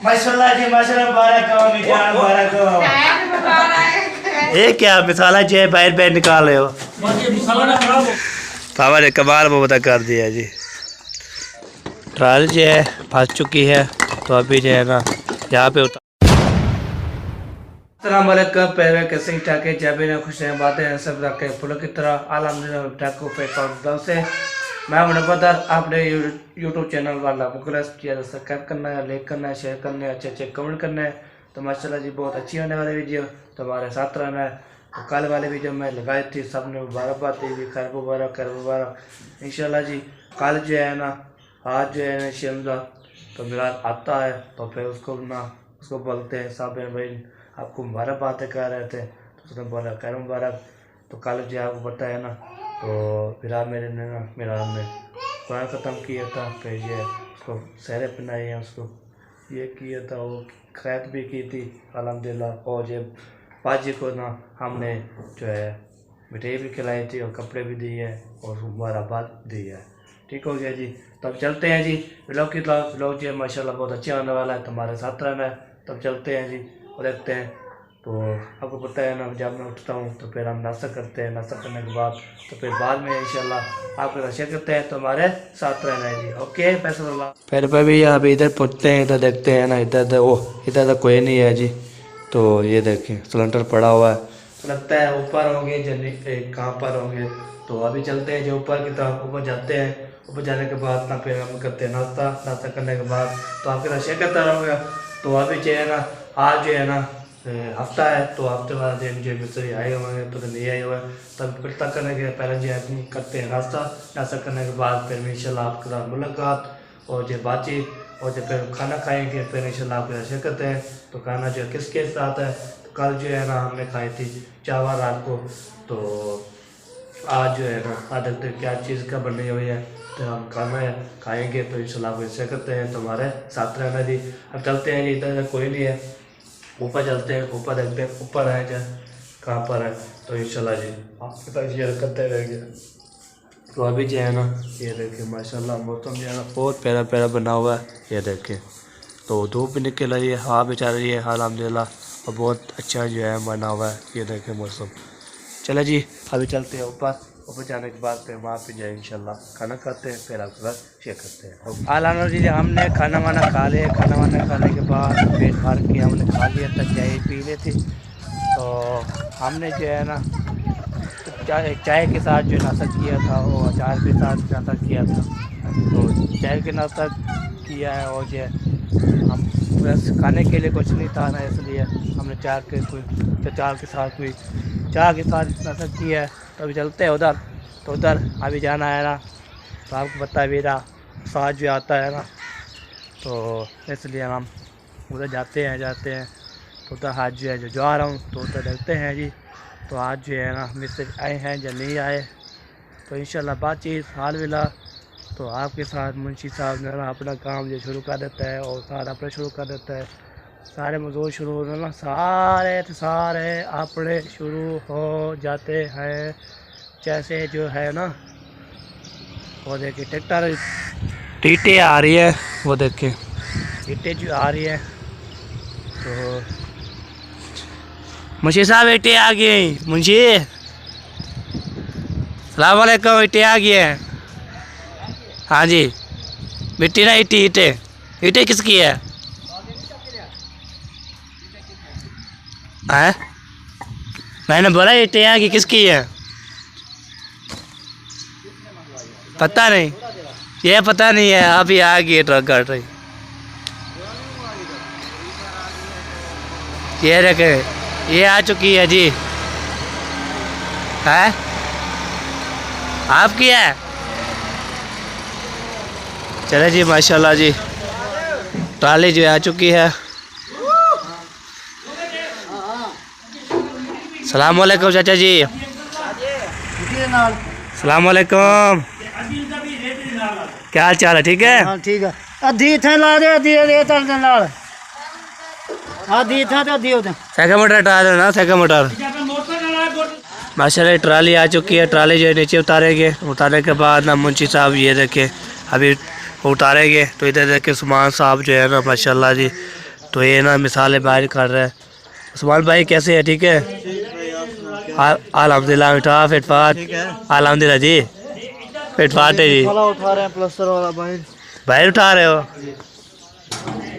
माशाल्लाह जी माशाल्लाह, मुबारक हो मिजान, मुबारक हो। ये क्या मिसाला जो है बाहर बाहर निकाल रहे हो? पापा ने कमाल वो बता कर दिया जी। ट्राली जो है फंस चुकी है, तो अभी जो है ना यहाँ पे उतार। अस्सलामुअलैकुम, पहले कैसे ठाक है जब ना खुश हैं, बातें हैं सब रखे फूलों की तरह अल्हम्दुलिल्लाह ठाकू पे कौन से मैं मुनव्वर। आपने यूट्यूब चैनल वाला मुकरस किया, सब्सक्राइब करना है, लाइक करना है, शेयर करना है, अच्छे अच्छे कमेंट करना है। तो माशाल्लाह जी बहुत अच्छी होने वाली वीडियो, तो हमारे साथ रहना है। तो कल वाली वीडियो मैं लगाई थी, सबने मुबारकबाद दी थी, खैर मुबारक इंशाल्लाह जी। कल जो है ना, आज जो है ना शिमला तो मिलाद आता है, तो फिर उसको बोलते हैं साहब भाई आपको मुबारक बातें कर रहे थे, तो उसने बोला खैर मुबारक। तो कल जो आपको पता है ना, तो फिर मेरे ने ना मेरा हमने कुरान ख़त्म किया था, फिर ये उसको सहरे पहनाई है, उसको ये किया था, वो खैत भी की थी अल्हम्दुलिल्लाह। और ये बाजी को ना हमने जो है मिठाई भी खिलाई थी और कपड़े भी दिए हैं और मुबारकबाद दी है। ठीक हो गया जी। तो अब चलते हैं जी व्लॉग की तरफ। व्लॉग जो है माशाल्लाह बहुत अच्छा होने वाला है, तुम्हारे साथ रहना है। तब चलते हैं जी और देखते हैं। तो आपको पता है ना, जब मैं उठता हूँ तो फिर हम नाश्ता करते हैं, नाश्ता करने के बाद तो फिर बाद में इंशाल्लाह आपके साथ शेयर करते हैं, तो हमारे साथ रहना है जी। ओके पैसा फिर भी अभी इधर पहुँचते हैं, इधर देखते हैं ना, इधर कोई नहीं है जी। तो ये देखें सिलेंडर पड़ा हुआ है, लगता है ऊपर होंगे कहाँ पर होंगे। तो अभी चलते हैं जो ऊपर की तरफ, ऊपर जाते हैं। ऊपर जाने के बाद ना फिर हम करते हैं नाश्ता करने के बाद तो आपके साथ शेयर करता रहूँगा। तो अभी जो है ना, आज जो है ना हफ्ता है, तो हफ्ते बाद जो मिस्त्री आए हुए हैं तो नहीं आए हुए हैं, तब फिर तक करने के पहले जो आदमी करते हैं नाश्ता करने के बाद फिर इंशाल्लाह आपके साथ मुलाकात और जो बातचीत, और जब फिर खाना खाएंगे फिर इंशाल्लाह आपके साथ शेयर करते हैं। तो खाना जो किसके साथ है, तो कल जो है ना हमने खाई थी चावल रात को, तो आज जो है ना आज देखते हैं क्या चीज़ का बनी हुई है, तो हम खाना है खाएंगे तो इंशाल्लाह आपको शेयर करते हैं। तो हमारे साथ रहना जी। अब चलते हैं जी, इधर कोई नहीं है, ऊपर चलते हैं, ऊपर देखते हैं ऊपर है क्या कहाँ पर है, तो इंशाल्लाह जी आपके साथ शेयर करते रहेंगे। तो अभी जो है ना ये देखिए माशाल्लाह मौसम जो है ना बहुत प्यारा प्यारा बना हुआ है, ये देखें। तो धूप भी निकल रही है, हवा भी चल रही है अल्हम्दुलिल्लाह, और बहुत अच्छा जो है बना हुआ है, ये देखें मौसम। चले जी अभी चलते हैं ऊपर जाने के बाद फिर वहाँ पे जाए इंशाल्लाह खाना खाते हैं, फिर आपके साथ शेयर करते हैं। आलाना जी हमने खाना वाना खा लिया, खाना वाना खाने के बाद पेट भर के हमने खा लिया था, चाय पी ली थी। तो हमने जो है ना चाय के साथ जो नाश्ता किया था वो अचार के साथ नाश्ता किया था। तो चाय के नाश्ता किया है, और जो हम बस खाने के लिए कुछ नहीं था ना, इसलिए हमने चाय के साथ नाश्ता किया है। तो अभी चलते हैं उधर, तो उधर अभी जाना है ना, तो आपको पता है मेरा साथ जो आता है ना, तो इसलिए हम उधर जाते हैं। तो उधर आज जो है जो जा रहा हूँ, तो उधर देखते हैं जी। तो आज जो है ना मिस्त्री आए हैं या नहीं आए, तो इंशाल्लाह बातचीत हाल मिला। तो आपके साथ मुंशी साहब ने ना अपना काम जो शुरू कर देता है, और सारा अपने शुरू कर देता है, सारे मजदूर शुरू हो ना, सारे अपने शुरू हो जाते हैं। जैसे जो है ना वो देखिए ट्रैक्टर ईंटें आ रही है, वो देखिए ईंटें जो आ रही है। तो मुंशी साहब ईंटें आ गई, मुंशी सलाम वालेकुम, ईंटें आ गई है। हाँ जी मिट्टी ना ईंटें किसकी है? हैं? मैंने बोला ईंटें आ गई, किसकी है? पता नहीं, ये पता नहीं है, अभी आ गई ट्रक काट रही। ये देखे ये आ चुकी है जी, है आपकी है। चले जी माशाल्लाह जी, ट्राली जो आ चुकी है। सलाम वालेकुम चाचा जी। सलाम वालेकुम, क्या हाल चाल है? ठीक है, हाँ ठीक है। अधी थे ला दे, अधी रेत नाल आधी था तो आधी उधर साइकिल मोटर हटा देना, साइकिल मोटर। माशाल्लाह ट्राली आ चुकी है, ट्राली जो है नीचे उतारेंगे, उतारने के बाद ना मुंशी साहब ये देखे अभी उतारेंगे। तो इधर देखे सुमान साहब जो है ना माशाल्लाह जी तो ये ना मिसालें बाहर कर रहा है। उस्मान भाई कैसे है? ठीक है अल्हम्दुलिल्लाह। उठा फिटफाट अल्हम्दुलिल्लाह जी, फिटफाट है जी। उठा रहे हैं प्लास्टर वाला बाहर उठा रहे हो?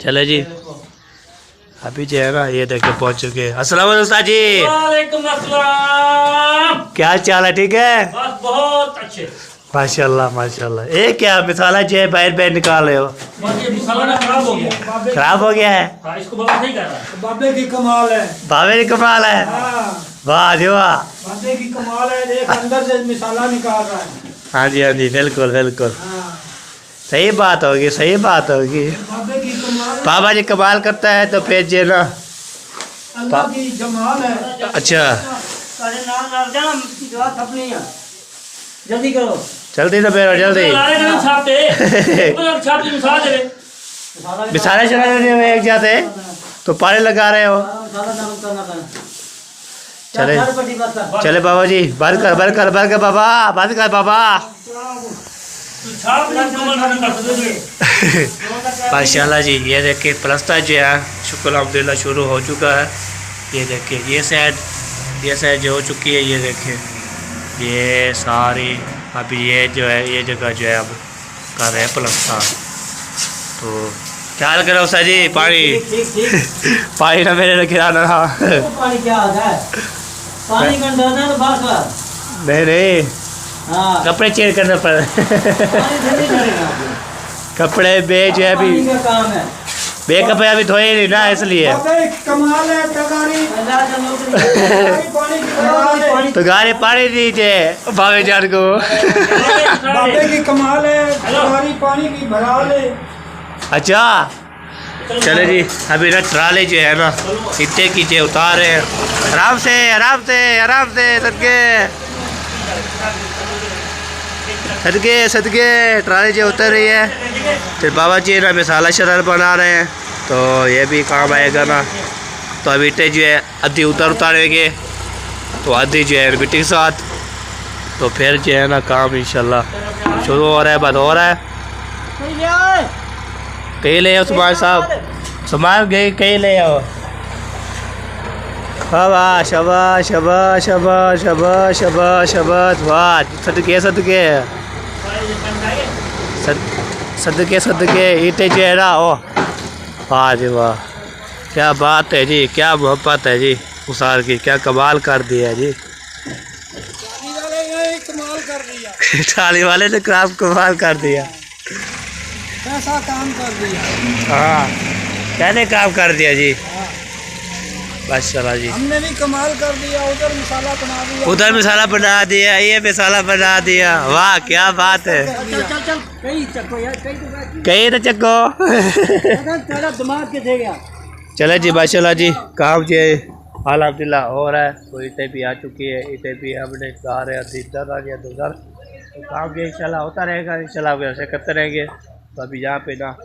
चले जी अभी जो है ना ये देखे पहुंच चुके हैं। अस्सलाम वालेकुम उस्ताद जी। वालेकुम अस्सलाम। क्या हाल चाल है? ठीक है बस बहुत अच्छे। माशाल्लाह माशाल्लाह। ये क्या मिसाला जो है बाहर बाहर निकाल रहे हो? बस ये मसाला ना खराब हो गया। खराब हो गया है? हाँ, इसको बाबा सही कर रहा है। बाबे की कमाल है। बाबे की कमाल है। वाह जी वाह। बाबे की कमाल है, देख अंदर से मिसाला निकाल रहा है। हाँ जी बिल्कुल बिल्कुल सही बात होगी, सही बात होगी। बाबे की कमाल है, बाबा जी कमाल करता है तो फिर जे ना अल्लाह की जमाल है। अच्छा अरे ना जाना दुआ थपनी है, जल्दी करो। जल्दी तो फिर जल्दी लारे का छापते ऊपर छाप के मसाला दे। मिसाले चला रहे एक जाते तो पानी लगा रहे हो। चले चले बाबा जी बंद कर बाबा, बंद कर बाबा। छाप नहीं कमल कर सकते। माशाल्लाह जी ये देखिए प्लस्तर जो है शुक्र अल्हम्दुलिल्लाह शुरू हो चुका है। ये देखिए ये साइड जो हो चुकी है। ये देखिए ये सारी अभी ये जो है ये जगह जो है अब कर रहे हैं प्लस्तर। तो क्या लग रहा है उस्ताद जी? पानी पानी ना मेरे गिराना ना। पानी क्या आता है? पानी का अंदाजा है तो बात नहीं हाँ कपड़े चेंज करना पड़ पानी जल्दी करेगा। कपड़े बेच है अभी पानी का काम है। बे कपड़े अभी धोए नहीं ना इसलिए। बाबे कमाल है तगारी। पानी की कमाल है। तो गाड़ी पानी दीजिए भावे जान को। बाबे की कमाल है, तगारी पानी की भरा ले। अच्छा चले जी अभी ना ट्राले जो है ना इतने कीजिए उतार रहे हैं। आराम से आराम से आराम से सदके सदके ट्राले जो उतर रही है। फिर बाबा जी ना मिसाला शरार बना रहे हैं तो ये भी काम आएगा ना। तो अभी इतने जो है आधी उतारेंगे तो आधी जो है मिट्टी के साथ। तो फिर जो है ना काम इंशाल्लाह शुरू हो रहा है, बंद हो रहा है। कहीं ले आओ सुमान साहब, सुमान गए कहीं ले आओ। शाबाश शाबाश शाबाश शाबाश शाबाश शाबाश शाबाश। वाह सदके सदके सदके सदके ईटे जो है ना ओ वाह जी वाह। क्या बात है जी, क्या मोहब्बत है जी उसार की, क्या कमाल कर दिया है जी। कमाल कर दिया ट्राली वाले ने कमाल कर दिया। ऐसा काम कर दिया। हाँ कहने काम कर दिया जी माशाल्लाह जी। हमने भी कमाल कर दिया। उधर मसाला बना दिया, उधर मिसाला बना दिया, ये मिसाला बना दिया। वाह क्या बात है। चल चल कहीं चक्को यार, कहीं कहीं तो चक्को। तेरा दिमाग किथे गया? चले जी माशाल्लाह जी काम जो अल्हम्दुलिल्लाह हो रहा है। तो इतने भी आ चुकी है, इतने भी हमने कहा रहे इधर आ गया तो उधर। तो काम जो इंशाल्लाह होता रहेगा, इंशाल्लाह वैसे करते रहेंगे। तो अभी यहाँ पे ना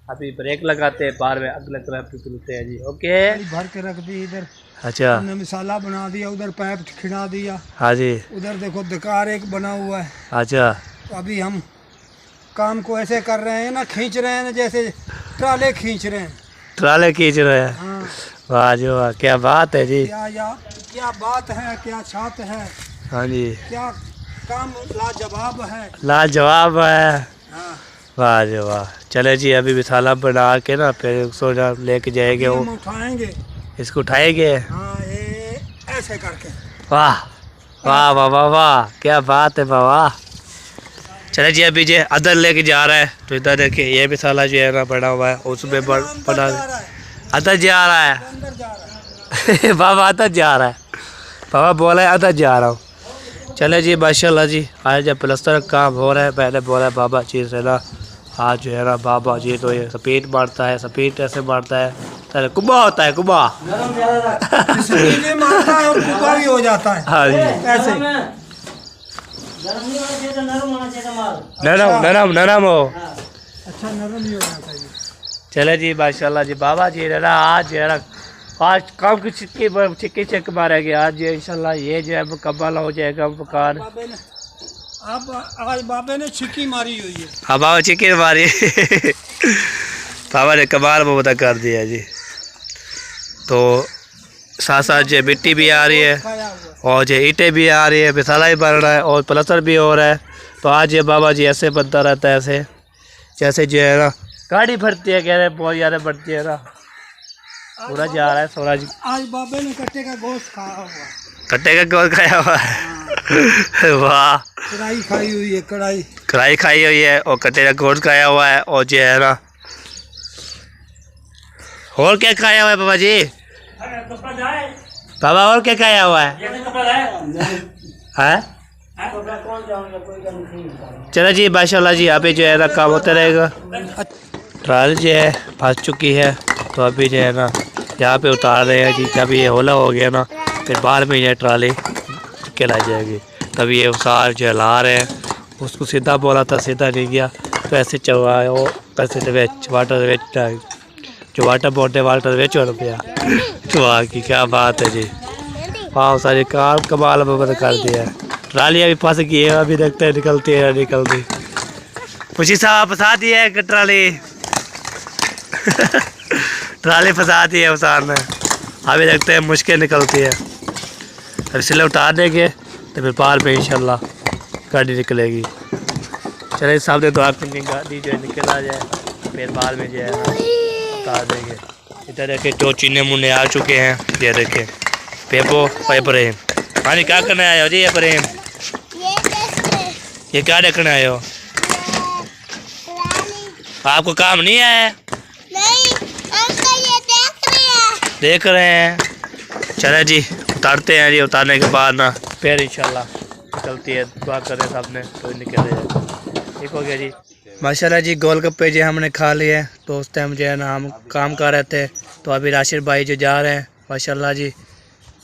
अभी ब्रेक लगाते हैं, बाहर में अगले तरफ निकलते हैं जी। ओके भर के रख दी इधर। अच्छा हमने मसाला बना दिया, उधर पाइप खिड़ा दिया। हाँ जी उधर देखो दकार एक बना हुआ है। अच्छा तो अभी हम काम को ऐसे कर रहे हैं ना, खींच रहे हैं ना, जैसे ट्राले खींच रहे हैं। ट्राले खींच रहे हैं। हाँ वाह जी वाह क्या बात है जी। क्या बात है, क्या छात है, हाँ जी क्या काम लाजवाब है। लाजवाब है। हाँ वाह जी वाह। चले जी अभी मिसाला बना के ना फिर उसको ना लेके जाएंगे, हम वो उठाएंगे। इसको उठाएंगे। हाँ ये ऐसे करके। वाह वाह वाह वाह वाह क्या बात है बाबा। चले जी अभी जो अदर लेके जा रहा है। तो इधर देखिए ये मिसाला जो है ना बना हुआ है, उसमें बना अदर जा रहा है। अंदर जा रहा है। बाबा अदर जा रहा है, बाबा बोला है अदर जा रहा हूँ। चले जी माशाल्लाह जी आज जब प्लस्तर का काम हो रहा है, मैंने बोला बाबा जी से ना आज जो है ना बाबा जी तो ये सपेट मारता है, सपेट ऐसे मारता है, पहले कुबा होता है कुबा। नरम ज्यादा रख। इसलिए मारता है और कुबा भी हो जाता है। हाँ जी ऐसे गरम नहीं होना चाहिए, नरम होना चाहिए माल। नरम नरम नरम हो। अच्छा नरम ही हो जाता है। चले जी माशाल्लाह जी बाबा जी है ना आज जो है ना आज काम की छिक्की चेक मारेंगे। आज ये इंशाल्लाह ये जो है मुकम्मल हो जाएगा मकान। बाबे ने अब आज बाबे ने छिक्की मारी हुई है। हाँ बाबा चिक्की मारी। पापा ने कमाल बहुत कर दिया जी। तो साथ साथ जो मिट्टी भी आ रही है और जो ईंटें भी आ रही है, बिसाला भी बन रहा है और प्लस्तर भी हो रहा है। तो आज ये बाबा जी ऐसे बनता रहता है, ऐसे जैसे जो है ना गाड़ी भरती है, कह रहे बहुत ज़्यादा बढ़ती है ना। पूरा जा रहा है सूरज। आज बाबे ने कट्टे का गोश्त खाया हुआ, कट्टे का गोश्त खाया हुआ है। वाह, कढ़ाई खाई हुई है, कढ़ाई खाई हुई है और कट्टे का गोश्त खाया हुआ है। और जो है ना और क्या खाया हुआ है बाबा जी? बाबा और क्या खाया हुआ है? चलो जी माशाल्लाह जी, अभी जो है ना काम होता रहेगा। ट्राली जो है फंस चुकी है, तो अभी जो है ना यहाँ पे उतार रहे हैं जी। जब ये होला हो गया ना फिर बाद में ये ट्राली निकल जाएगी। तभी ये सार जो ला रहे हैं, उसको सीधा बोला था, सीधा नहीं गया, तो ऐसे चलवाए वो पैसे वाटर जो वाटर बोर्ड वाटर वेच हो रुपया। वाह की क्या बात है जी, वाह सारी कार कमाल बंद कर दिया है। ट्राली अभी फंस गई है, अभी देखते हैं निकलती है निकलती। खुशी साहब फंसा दी है ट्राली। ट्राली फंसा दी है उसार ने, अभी देखते हैं मुश्किल निकलती है। अब इसलिए उतार देंगे तो फिर पार पे इंशाल्लाह गाड़ी निकलेगी। चले सामने दुआ करनी, गाड़ी जो है निकल आ जाए, फिर बाहर में जो है ना उतार देंगे। इधर देखे जो चीने मुन्ने आ चुके हैं, ये देखे पेपो प्रेम। हाँ जी, क्या करने आए हो जी? ये प्रेम ये क्या देखने आए हो? आपको काम नहीं आया? नहीं अंकल, ये देख रहे हैं। चले जी उतारते हैं जी, उतारने के बाद ना फिर इंशाल्लाह निकलती है। दुआ करें सामने तो निकल जाए। ठीक हो गया जी माशाल्लाह जी। गोलगप्पे जो हमने खा लिए, तो उस टाइम जो है ना हम काम कर रहे थे, तो अभी राशिद भाई जो जा रहे हैं माशाल्लाह जी,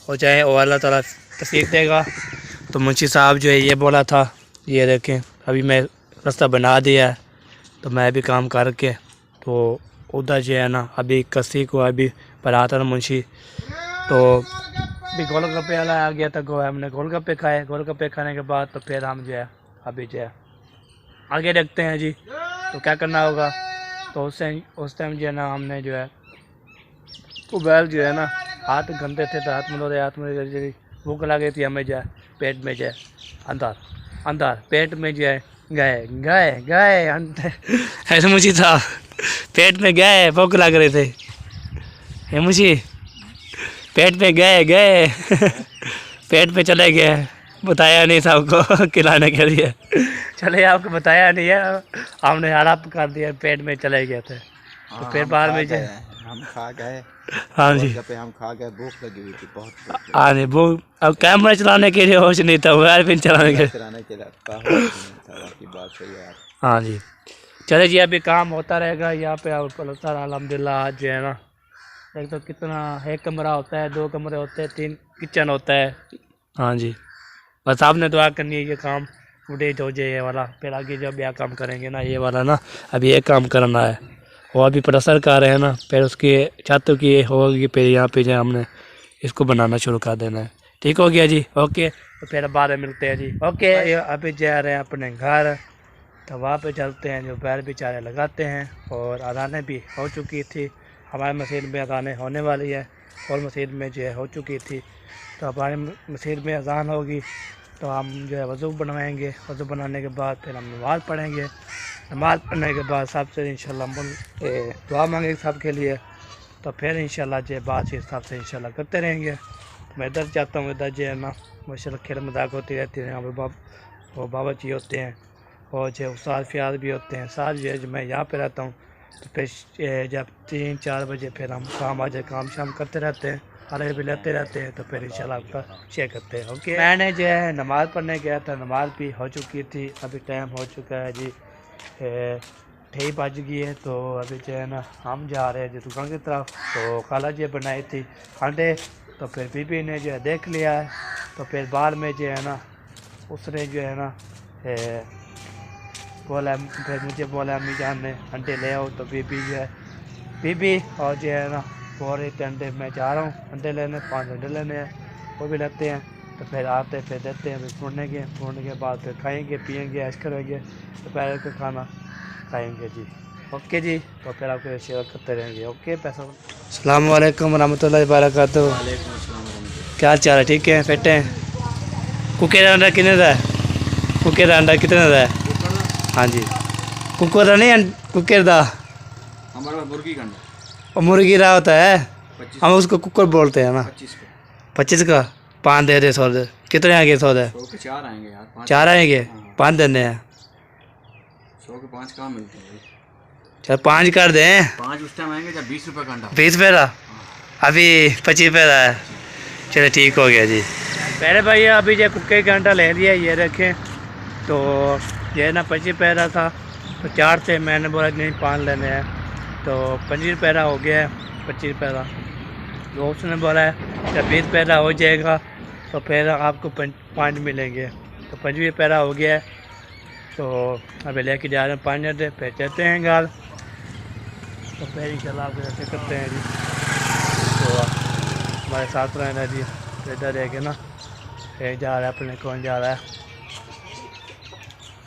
हो जाए और अल्लाह ताला तौफीक देगा। तो मुंशी साहब जो है ये बोला था, ये देखें अभी मैं रास्ता बना दिया है, तो मैं भी काम करके तो उधर जो है ना अभी कसी को अभी पढ़ाता था मुंशी। तो अभी गोलगप्पे वाला आ गया था, हमने गोलगप्पे खाए। गोलगप्पे खाने के बाद तो फिर हम जो है अभी जो है आगे देखते हैं जी, तो क्या करना होगा। तो उस टाइम जो है ना हमने जो है वो बैल जो है ना हाथ गंदे थे, तो हाथ में रहे, हाथ में भूख लगी थी हमें जो है, पेट में जो है अंदर पेट में जो है गए ऐसे मुझे था, पेट में गए, भूख लग रहे थे मुझे, पेट में गए पेट में चले गए, बताया नहीं सबको खिलाने के लिए। चले आपको बताया नहीं है, हमने हड़प कर दिया, पेट में चले गए थे। तो फिर बाद में जो हम खा गए। हाँ जी, हम खा गए, भूख लगी हुई थी बहुत। हाँ जी, वो अब कैमरा चलाने के लिए होश नहीं था, मोबाइल भी चलाने के लिए बात सही है। हाँ जी, चले जी अभी काम होता रहेगा यहाँ पे। अल्हम्दुलिल्लाह आज जो है ना, एक तो कितना, एक कमरा होता है, 2 कमरे होते हैं, 3 किचन होता है। हाँ जी, बस आपने दुआ करनी है ये काम उड़े हो जाए ये वाला, फिर आगे जब यह काम करेंगे ना, ये वाला ना अभी ये काम करना है, वो अभी प्लस्तर कर रहे हैं ना, फिर उसकी छत की होगी, फिर यहाँ पे जो हमने इसको बनाना शुरू कर देना है। ठीक हो गया जी, ओके। तो फिर बाद में मिलते हैं जी, ओके। अभी जा रहे हैं अपने घर, तो वहाँ पे चलते हैं, जो पैर बेचारे लगाते हैं। और अजानें भी हो चुकी थी, हमारे मस्जिद में अजानें होने वाली है, और मस्जिद में जो है हो चुकी थी। तो हमारी मस्जिद में अजान होगी, तो हम जो है वज़ू बनवाएंगे। वज़ू बनाने के बाद फिर हम नमाज़ पढ़ेंगे। नमाज़ पढ़ने के बाद सबसे इंशाल्लाह दुआ मांगेंगे सबके लिए। तो फिर इंशाल्लाह जो बात हिसाब से इंशाल्लाह करते रहेंगे। मैं इधर जाता हूँ, इधर जो है ना माशाल्लाह खेल मजाक होती रहती है। यहाँ पर वो बाबा जी होते हैं, और जो उस्ताद फ़ियाज़ भी होते हैं। साथ जो है जो मैं यहाँ पे रहता हूँ, तो फिर जब 3-4 बजे फिर हम काम आ जाए, काम शाम करते रहते हैं, अरे भी लेते रहते हैं। तो फिर इंशाल्लाह आपका शेयर करते हैं, ओके। मैंने जो है नमाज़ पढ़ने गया था, नमाज़ भी हो चुकी थी। अभी टाइम हो चुका है जी 6 बज गई है। तो अभी जो है ना हम जा रहे हैं जी दुकान की तरफ। तो खाला जी बनाई थी अंडे, तो फिर बीबी ने जो है देख लिया है। तो फिर बाद में जो है ना उसने जो है ना बोला, फिर मुझे बोला अम्मी जान ने अंडे ले आओ। तो बीबी जो है बीबी और जो है ना बोल रहे थे अंडे, मैं जा रहा हूँ अंडे लेने, 5 अंडे लेने हैं, वो भी लेते हैं। तो फिर आते फिर देते हैं, फिर फोड़ने के बाद फिर खाएंगे पिएंगे ऐश करेंगे, दोपहर का खाना खाएंगे जी, ओके जी, तो फिर आपको शेयर करते रहेंगे। ओके पैसा। अस्सलाम वालेकुम रहमतुल्लाहि वबरकातुहू। क्या हाल चाल है? ठीक है, फिट हैं? कुके का अंडा कितने का है? कुके का अंडा कितने का है? हाँ जी, कुकर का नहीं, कुकर का हमारे पास मुर्गी का अंडा और मुर्गी रहा होता है, हम उसको कुकर बोलते हैं ना। 25 का 5 दे दे, 100 दे। कितने आएंगे? 100 दे। 4 आएंगे यार, 4 आएंगे, 5 देने हैं। 100 के 5 कहाँ मिलते हैं? चल 5 कर दें। 5 उस टाइम आएंगे जब 20 रुपये का अंडा। 20 रुपये का, अभी 25 रुपये का है। चलो ठीक हो गया जी। पहले भैया अभी जो कुके का अंडा ले लिया, ये रखें। तो ये ना 25 रुपये का था, तो 4 थे, मैंने बोला नहीं 5 लेने हैं, तो 25 रुपये का हो गया है। 25 रुपये का तो उसने बोला है जब 20 रुपये का हो जाएगा तो फिर आपको 5 मिलेंगे। तो 25 रुपये का हो गया है, तो अभी लेके जा रहे हैं 5 दे, फिर चलते हैं गाल। तो फिर इंशाल्लाह आपको ऐसे करते हैं जी। तो हमारे साथ रहना जी, इधर है कि ना, एक जा रहा है अपने, कौन जा रहा है,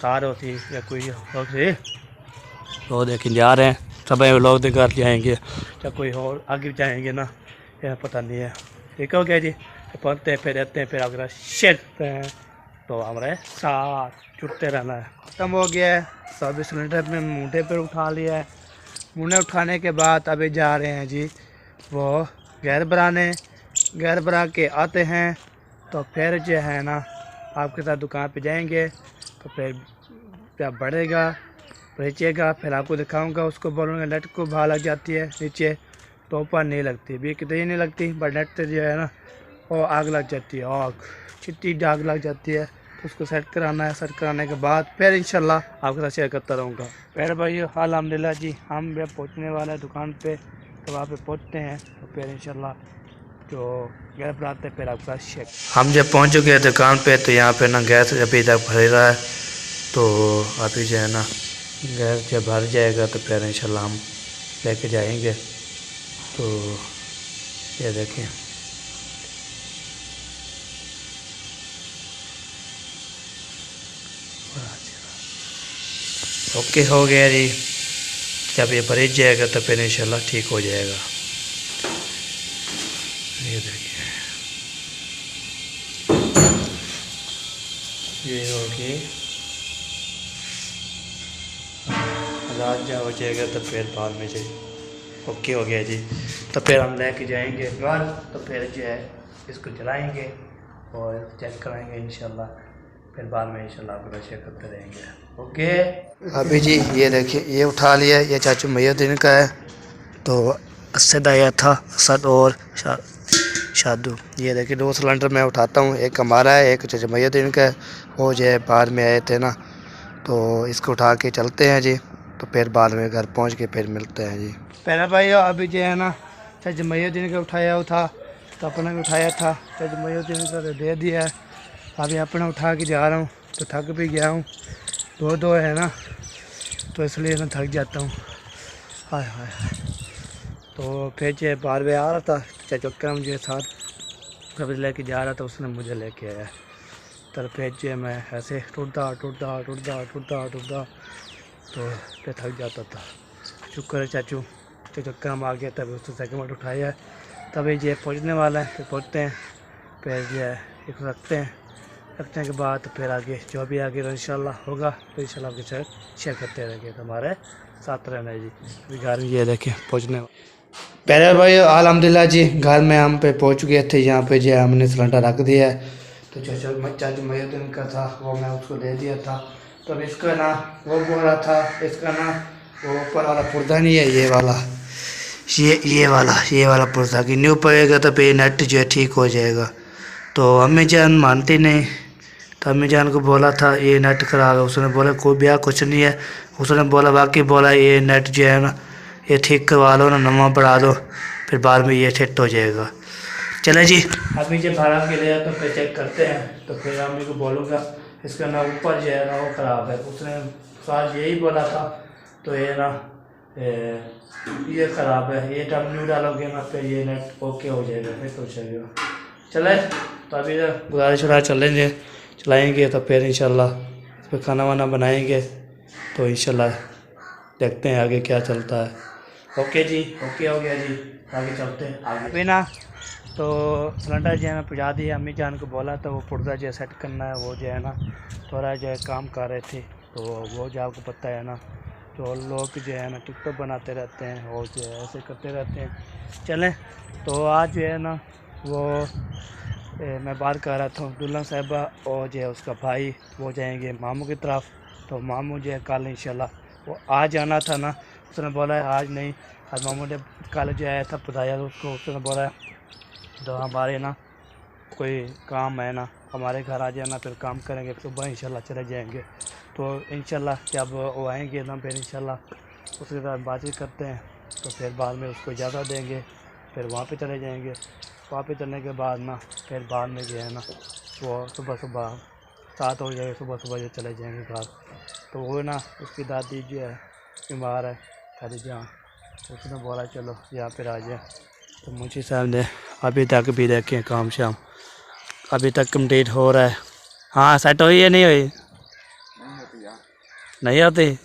कार होती या कोई लोग थे, तो देखें जा रहे हैं सब लोग घर जाएंगे या कोई और आगे जाएंगे ना, यह पता नहीं है। ठीक हो गया जी, पहुँचते हैं, फिर रहते हैं, फिर आपके शेयर करते हैं। तो हमारे साथ जुड़ते रहना है। ख़त्म हो गया है, सब सिलेंडर में मूठे पर उठा लिया है। मूठे उठाने के बाद अभी जा रहे हैं जी वो गैर बनाने। गैर बना के आते हैं तो फिर जो है ना आपके साथ दुकान पे जाएंगे, तो फिर क्या बढ़ेगा बेचेगा, फिर आपको दिखाऊंगा। उसको बोलूँगा नेट को बाहर लग जाती है नीचे, तो ऊपर नहीं लगती, भी कितनी नहीं लगती, बट नेट से जो है ना वो आग लग जाती है, आग चिट्टी आग लग जाती है। तो उसको सेट कराना है, सेट कराने के बाद फिर इंशाल्लाह आपके साथ शेयर करता रहूँगा। फिर भाई अल्हम्दुलिल्लाह जी हम भी पहुँचने वाले हैं दुकान पे, तो वहाँ पे पहुँचते हैं, तो फिर इंशाल्लाह जो गैस बनाते हैं फिर आपके साथ शेयर। हम जब पहुँच चुके हैं दुकान पे, तो यहाँ पे ना गैस अभी तक भर रहा है, तो अभी जो है ना गैस जब भर जाएगा तो फिर इंशाल्लाह हम लेके जाएंगे। तो ये देखें ओके हो गया जी। जब ये भर जाएगा तो फिर इंशाल्लाह ठीक हो जाएगा। ये देखिए ये हो गई, रात जा हो जाएगा तो फिर बाद में जी ओके हो गया जी। तो फिर हम लेके जाएंगे घर, तो फिर जो है इसको जलाएंगे और चेक कराएंगे इंशाल्लाह, फिर बाद में इंशाल्लाह आपको शेयर करते रहेंगे। ओके अभी जी ये देखिए ये उठा लिया, ये चाचू मुहिउद्दीन का है, तो असद आया था, असद और शादू। ये देखिए 2 सिलेंडर मैं उठाता हूँ, एक हमारा है, एक चाचा मुहिउद्दीन का है। वो जो है बाद में आए थे ना, तो इसको उठा के चलते हैं जी, तो फिर बाद में घर पहुँच के फिर मिलते हैं जी। पहला भाई अभी जो है ना चाचा मुहिउद्दीन का उठाया हुआ था, तो अपना भी उठाया था, चाचा मुहिउद्दीन का दे दिया है। अभी अपना उठा के जा रहा हूँ, तो थक भी गया हूँ, 2 है ना, तो इसलिए मैं थक जाता हूँ। हाय हाय। तो फिर जो बार बार आ रहा था, चाचा मुझे साथ कभी लेके जा रहा था, उसने मुझे लेके आया। तो फिर जो मैं ऐसे टूटता तो फिर थक जाता था। शुक्र है चाचू चक्कर आ गया, तभी उसने सेकंड उठाया है, तभी जो पहुँचने वाला है, फिर पहुँचते हैं, फिर जो है इसको रखने के बाद तो फिर आगे जो भी आगे तो इंशाल्लाह होगा, तो इंशाल्लाह आपके साथ शेयर करते रहेंगे। तो हमारे साथ रहना है जी। अभी घर में ये देखें पहुँचने पहले भाई अल्हम्दुलिल्लाह जी घर में हम पे पहुँच गए थे। यहाँ पे जो हमने सिलेंडर रख दिया है, तो चाचू मुहिउद्दीन का था वो मैं उसको दे दिया था। तो अब इसका ना वो बोल रहा था, इसका ना वो ऊपर वाला पुर्जा नहीं है, ये वाला पुर्जा कि न्यू पड़ेगा तो फिर नेट जो है ठीक हो जाएगा। तो अम्मी जान मानती नहीं, तो अम्मी जान को बोला था ये नेट करा दो, उसने बोला कोई ब्याह कुछ नहीं है। उसने बोला बाकी बोला ये नेट जो है ना ये ठीक करवा लो ना, नवा बढ़ा दो, फिर बाद में ये सेट हो जाएगा। चले जी अभी जब भाड़ा के लिए तो फिर चेक करते हैं, तो फिर अम्मी को बोलूँगा इसका ना ऊपर जो है ना वो ख़राब है। उसने साथ यही बोला था, तो ये ना ये ख़राब है, ये टर्म न्यू डालोगे ना फिर ये नेट ओके हो जाएगा, फिर तो चलेगा। चले तो अभी गुजारिश चलाएँगे, तो फिर इंशाल्लाह इस पर खाना वाना बनाएंगे, तो इंशाल्लाह देखते हैं आगे क्या चलता है। ओके जी, ओके हो गया जी, आगे चलते हैं आगे। अभी ना तो सिलेंडर जो है ना पहुँचा दिया, अम्मी जान को बोला तो वो पुर्जा जो है सेट करना है, वो जो है ना थोड़ा जो है काम कर रहे थे। तो वो जो आपको पता है ना, तो लोग जो है ना टिकटॉक बनाते रहते हैं और जो है ऐसे करते रहते हैं। चलें, तो आज जो है ना वो मैं बात कर रहा था दुल्हन साहिबा और जो है उसका भाई वो जाएंगे मामू की तरफ। तो मामू जो है कल इंशाल्लाह, वो आज आना था ना, उसने बोला है आज नहीं, आज मामू ने कल जो आया था बताया उसको, उसने बोला है तो हमारे ना कोई काम है ना, हमारे घर आ जाना, फिर काम करेंगे, सुबह इंशाल्लाह चले जाएंगे। तो इंशाल्लाह जब वो आएंगे ना फिर इंशाल्लाह उसके साथ बातचीत करते हैं, तो फिर बाद में उसको इजाज़त देंगे, फिर वहाँ पे चले जाएंगे। वहाँ पे चलने के बाद ना फिर बाद में जो है ना वो सुबह सुबह 7 हो जाएगा, सुबह सुबह जो चले जाएंगे घर। तो वो ना उसकी दादी जो है बीमार है खाली जहाँ, तो उसने बोला चलो यहाँ पर आ जाए। तो मुंशी साहब ने अभी तक भी देखें काम शाम अभी तक कंप्लीट हो रहा है। हाँ सेट हुई है नहीं हुई? नहीं होती,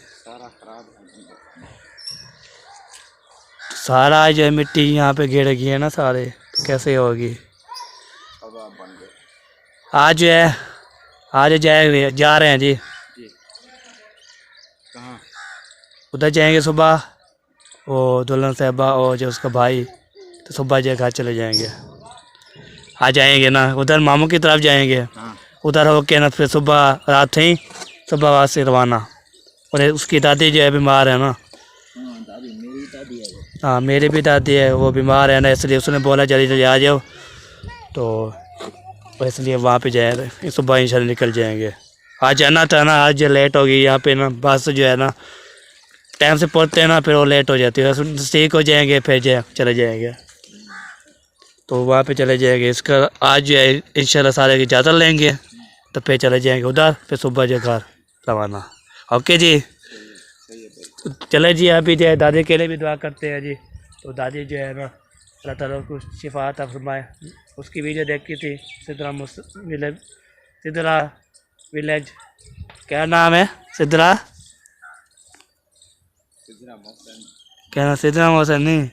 सारा जो है मिट्टी यहाँ पे गिर गई है ना सारे, तो कैसे होगी? आज जो है आज जा रहे हैं जी, कहाँ? उधर जाएंगे सुबह, वो दुल्हन साहिबा और जो उसका भाई, तो सुबह जो घर चले जाएंगे। आ जाएंगे ना उधर मामू की तरफ जाएंगे, हाँ। उधर होके ना फिर सुबह रात ही सुबह वहाँ से रवाना। और उसकी दादी जो है बीमार है ना, हाँ मेरी भी दादी है, वो बीमार है ना, इसलिए उसने बोला जल्दी जल्दी आ जाओ, तो इसलिए वहाँ पे जाए सुबह इंशाल्लाह निकल जाएंगे। आज जाना था ना, आज लेट हो गई यहाँ पे ना, बस जो है ना टाइम से पहुँचते हैं ना फिर वो लेट हो जाती है, ठीक हो जाएंगे फिर जो चले जाएंगे, तो वहाँ पे चले जाएंगे। इसका आज जो है इंशाल्लाह सारे की इजाज़त लेंगे, तो फिर चले जाएंगे उधर, फिर सुबह जो घर रवाना। ओके जी, चले जी। अभी जो है दादी के लिए भी दुआ करते हैं जी। तो दादी जो है ना अल्लाह ताला को शिफा अता फरमाए। उसकी वीडियो देखी थी सिद्धरा विलेज, क्या नाम है? सिद्धरा क्या नाम? सिद्धरा मौसम नहीं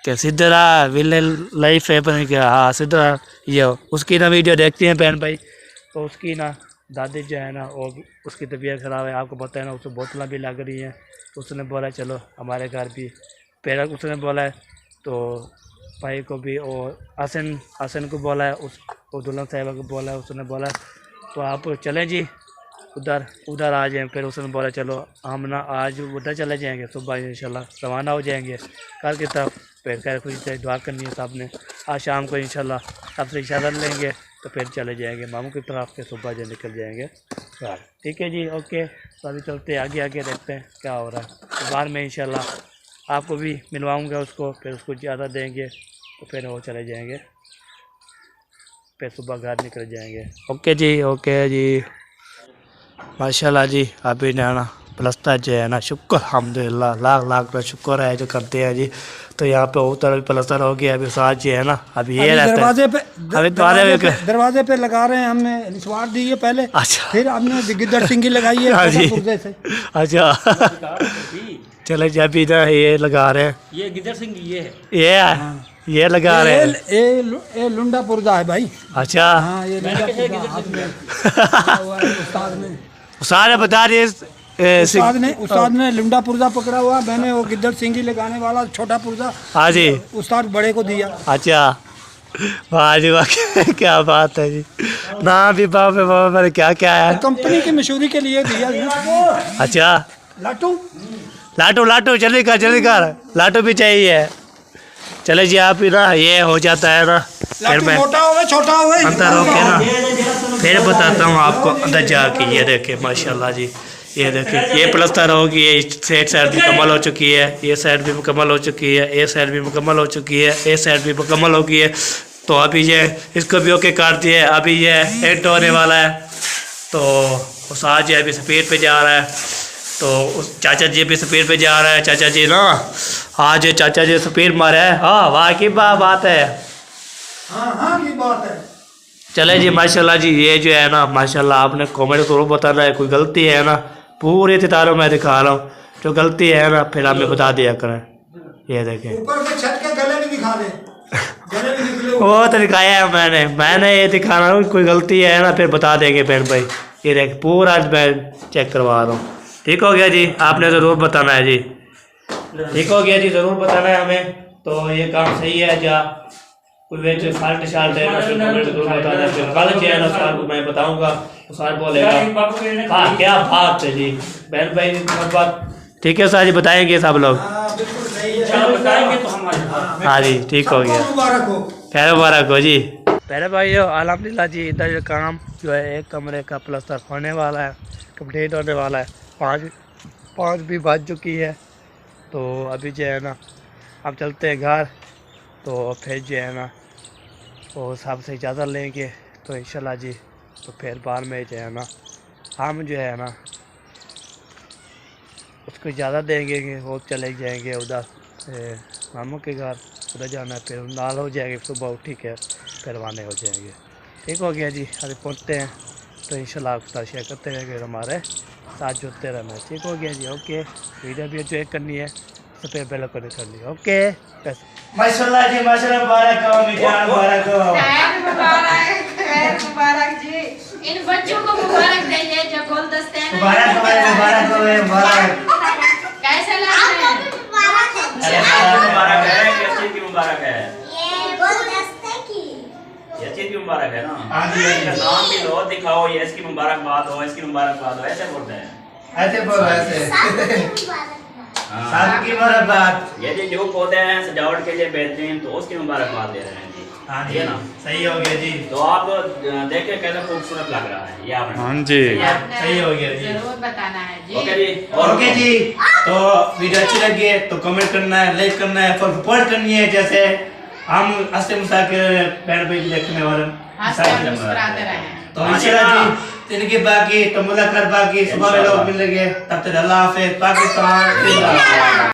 क्या, सिद्धरा विलेज लाइफ है पता नहीं क्या, हाँ सिद्धरा, ये उसकी ना वीडियो देखती हैं बहन भाई। तो उसकी ना दादी जो है ना और उसकी तबीयत ख़राब है, आपको पता है ना, उसको बोतलें भी लग रही हैं। तो उसने बोला चलो हमारे घर भी, फिर उसने बोला है तो भाई को भी और हसन को बोला है, उस दुल्हन साहिबा को बोला है, उसने बोला तो आप चलें जी उधर आ जाएं। फिर उसने बोला चलो हम ना आज उधर चले जाएंगे, सुबह इंशाल्लाह रवाना हो जाएंगे कल की तरफ। फिर खैर खुशी से दुआ करनी है साहब ने, आज शाम को इंशाल्लाह सबसे इजाज़त लेंगे, तो फिर चले जाएंगे मामू की तरफ, फिर सुबह जो निकल जाएंगे घर। ठीक है जी, ओके। तो अभी चलते आगे देखते हैं क्या हो रहा है। तो बाद में इंशाल्लाह आपको भी मिलवाऊंगा उसको, फिर उसको इजाज़त देंगे, तो फिर वो चले जाएंगे, फिर सुबह घर निकल जाएंगे। ओके जी, ओके जी। माशाल्लाह जी, अभी ना प्लस्तर जो है ना, शुक्र अल्हम्दुलिल्लाह, लाख का शुक्र है जो करते हैं जी। तो यहाँ पे उतर भी प्लस्तर हो गया, अभी साथ जो है ना अभी ये रहता है दरवाजे पे लगा रहे हैं, हमने निस्वार दी है पहले, अच्छा फिर हमने गिद्दड़ सिंगी लगाई है। हाँ जी, पुर्जे से। अच्छा चले जी, अभी इधर ये लगा रहे हैं, ये गिदर सिंह ये लगा रहे हैं। ये लुंडा पुर्जा है भाई। अच्छा हाँ, ये लुंडा पुर्जा हाथ में लगा हुआ है। सारे बता रहे उस्ताद ने लुंडा पुर्जा पकड़ा हुआ, मैंने वो गिद्दड़ सिंगी लगाने वाला छोटा पुर्जा, हाँ जी, उस्ताद बड़े को दिया। अच्छा वाह जी वाह, क्या बात है जी। ना भी बाबा मैंने क्या क्या है, कंपनी की मशहूरी के लिए दिया। अच्छा लाटू जल्दी कर, लाटू भी चाहिए। चले जी, आप ना ये हो जाता है ना, फिर मैं मोटा हो छोटा हो अंदर होके ना फिर बताता हूँ आपको अंदर जाके। ये देखे माशाल्लाह जी, ये देखे ये प्लस्तर होगी, ये साइड भी मुकम्मल हो चुकी है, ये साइड भी मुकम्मल हो चुकी है, ये साइड भी मुकम्मल हो चुकी है, ये साइड भी मुकम्मल हो गई है। तो अभी ये इसको भी ओके काट दिए, अभी ये एंड होने वाला है। तो उस आज अभी स्पीड पे जा रहा है, तो उस चाचा जी भी स्पीड पे जा रहा है। चाचा जी ना आज चाचा जी स्पीड मारे है। हाँ वाह की बात है, हाँ की बात है। चले जी माशाल्लाह जी, ये जो है ना माशाल्लाह आपने कमेंट जरूर बताना है, कोई गलती है ना पूरे सितारों में दिखा रहा हूँ, जो गलती है ना फिर हमें बता दिया करें। ये देखें ऊपर के छत के गले भी दिखा दे, गले भी निकले। वो तो दिखाया है मैंने ये दिखा रहा हूँ, कोई गलती है ना फिर बता देंगे बहन भाई। ये देख पूरा मैं चेक करवा रहा हूँ। ठीक हो गया जी, आपने ज़रूर बताना है जी। ठीक हो गया जी, ज़रूर बताना है हमें। तो ये काम सही है या कोई वेच फाल्ट शाल्ट है ना फिर कमेंट जरूर बताना। फिर गलत है ना सर को मैं बताऊंगा, तो सर बोलेगा हाँ क्या बात है जी। बहन भाई बहुत बात ठीक है सर जी, बताएंगे सब लोग। हाँ बिल्कुल सही है, बताएंगे तो हमारे हाँ जी ठीक हो गया, मुबारक हो। खैर मुबारक हो जी। पहले भाई अल्हम्दुलिल्लाह जी, इधर जो काम जो है एक कमरे का प्लस्तर होने वाला है, कंप्लीट होने वाला है। पाँच भी बज चुकी है। तो अभी जो है ना अब चलते हैं घर, तो फिर जो है ना वो साहब से इजाज़त लेंगे तो इंशाल्लाह जी। तो फिर बाद में जो है ना हम जो है ना उसको इजाज़त देंगे कि वो चले जाएंगे उधर मामू के घर, उधर जाना है। फिर नाल हो जाएंगे, सुबह उठी के फिर रवाने हो जाएंगे। ठीक हो गया जी, अभी पहुँचते हैं तो इंशाल्लाह आपके साथ शेयर करते रहेंगे, हमारे साथ जुड़ते रहना। ठीक हो गया जी, ओके। वीडियो भी जो करनी है तो फिर बेल को करनी है, ओके। माशाल्लाह जी माशाल्लाह, मुबारक हो मिजान, मुबारक हो। मुबारक जी, इन बच्चों को मुबारक दीजिए जो गुलदस्ते हैं। मुबारक हो, मुबारक। कैसे लग रहे हैं? मुबारक है, किस चीज की मुबारक है? ये गुलदस्ते की। ये चीज की मुबारक है ना। हाँ जी, हाँ जी। इसका नाम भी लो, दिखाओ ये इसकी मुबारकबाद हो, इसकी मुबारकबाद हो, ऐसे बोलते हैं। ऐसे बोलो, ऐसे हाँ। साथ की मुबारकबाद। ये जी जो पौधे हैं सजावट के लिए बेहतरीन, तो उसकी मुबारकबाद दे रहे हैं जी। हाँ जी ये ना सही हो गया जी। तो आप देखें कैसे खूबसूरत लग रहा है ये आपने। हाँ जी सही हो गया जी, जरूर बताना है जी। ओके जी, ओके जी। तो वीडियो अच्छी लगी है तो कमेंट करना है, लाइक करना है, फॉर सपोर्ट करनी है। जैसे हम हंसते मुस्कुराते बहन भाई देखने वाले मुस्कुराते रहे। तो इंशाल्लाह जी जिंदगी बाकी तो मुलाकात बाकी, सुबह में लोग मिलेंगे। तब तक अल्लाह हाफिज़, पाकिस्तान।